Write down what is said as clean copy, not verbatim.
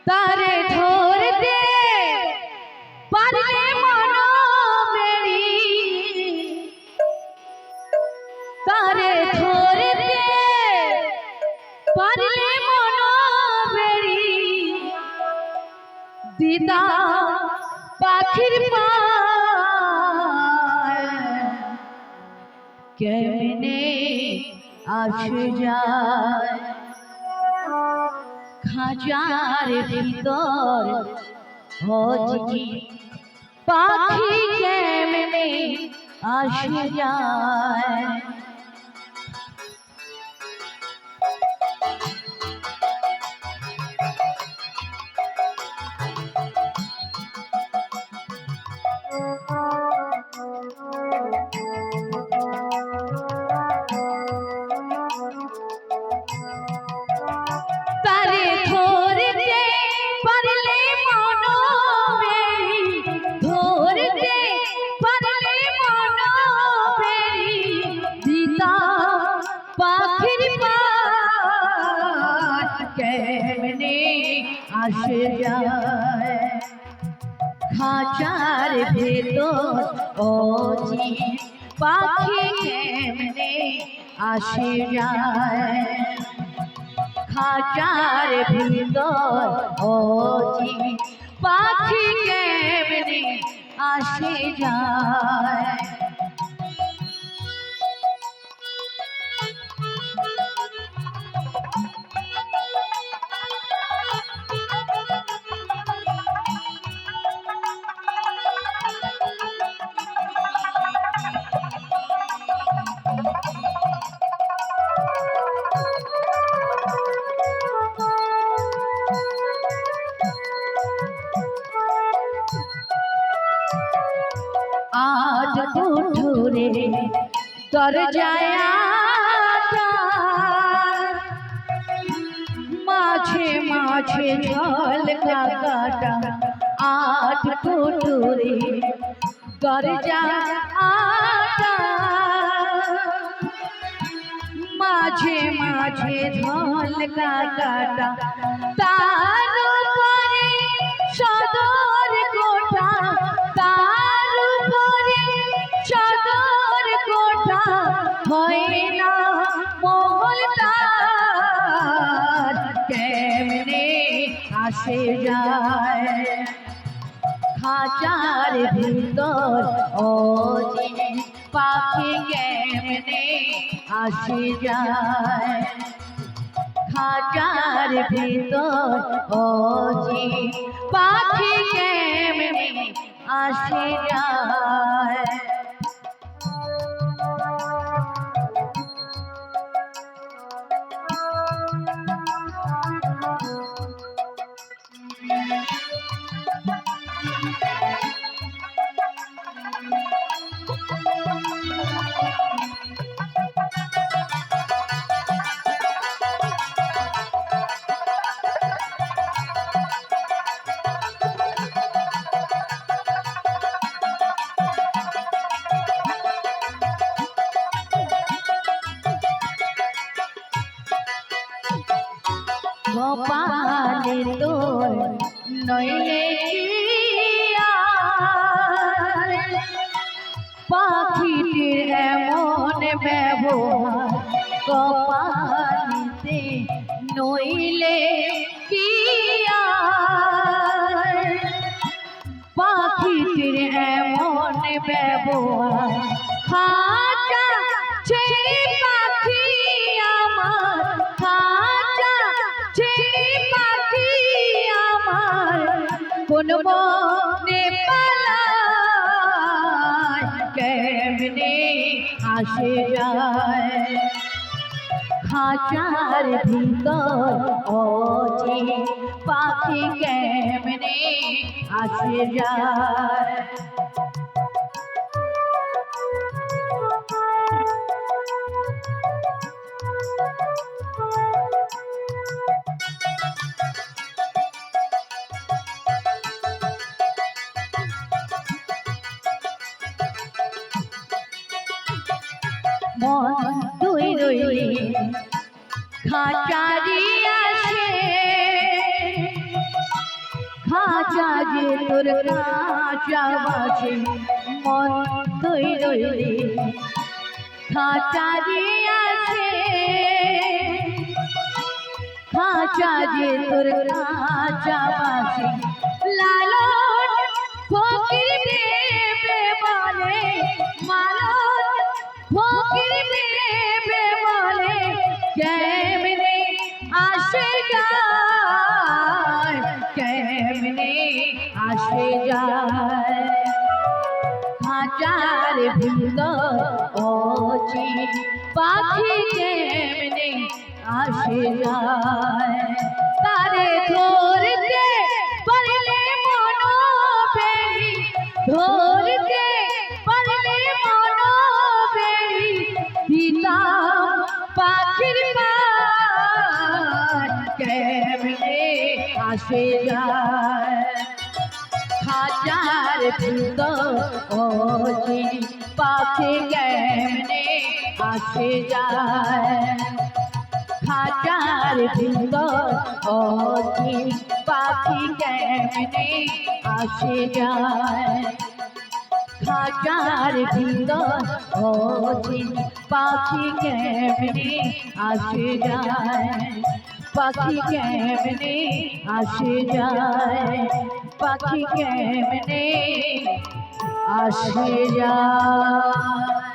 তারে ধরতে পারলে মন মেরি, তারে ধরতে পারলে মন মেরি, দিদা পাখির পায় কেমনে আসে যায়, খাঁচার ভিতর হজি পাখি কেমনে আসে যায়। তারে ধরতে পারলে মন মেরি, ধরতে পারলে মন মেরি, দিদা পাখির পায় কেমনে আসে যায়, খাঁচার ভেতর অজি পাখি কেমনে আসে যায়, খাঁচার ভিতর অজি পাখি কেমনে আসে যায়। আজ কুঠুরে দরজায় মাঝে মাঝে ঝলকা কাটা, আজ কুঠুরে দরজায় মাঝে মাঝে ঝলকা কাটা, তার উপরে সদর কোঠা, তার উপরে সদর কোঠা, হয় না মহলদার কেমনে আসে যায়, খাঁচার ভিতর অজি পাখি কেমনে আসে যায়, খাঁচার ভিতর অজি পাখি কেমনে আসে যায়। গোপালে তোর নইলে পাখিটির এমন ব্যবহার, কপালিতে নইলে কি পাখিটির এমন ব্যবহার, খাঁচা ছেড়ে পাখি আমার, খাঁচা ছেড়ে পাখি আমার কোন বনে পালায় কেমনে আসে যায়, খাঁচার ভিতর অজি পাখি কেমনে আসে যায়। মন দুই রইলে খাঁচারি আসে, খাঁচা যে তোর কাঁচা বাসে মন তুই রইলি খাঁচা দিয়ে আসে খাঁচা যে তোর কাঁচা বাসে লালন ফকির দেবে বলে মালন ফকির দেবে বলে কেমনে আসে যায় কেমনে আসে যায় খাঁচার ভিতর অচি পাখি কেমনে আসে যায় তারে ধরতে পারলে মন বেরি ধরতে পারলে মন বেরি দিতাম পাখির পার কেমনে আসে যায় খাঁচার ভিতর অচি পাখি কেমনে আসে যায় খাঁচার ভিতর অচি পাখি কেমনে আসে যায় খাঁচার ভিতর অচি পাখি কেমনে আসে যায় পাখি কেমনে আসে যায় পাখি কেমনে আসে যায়।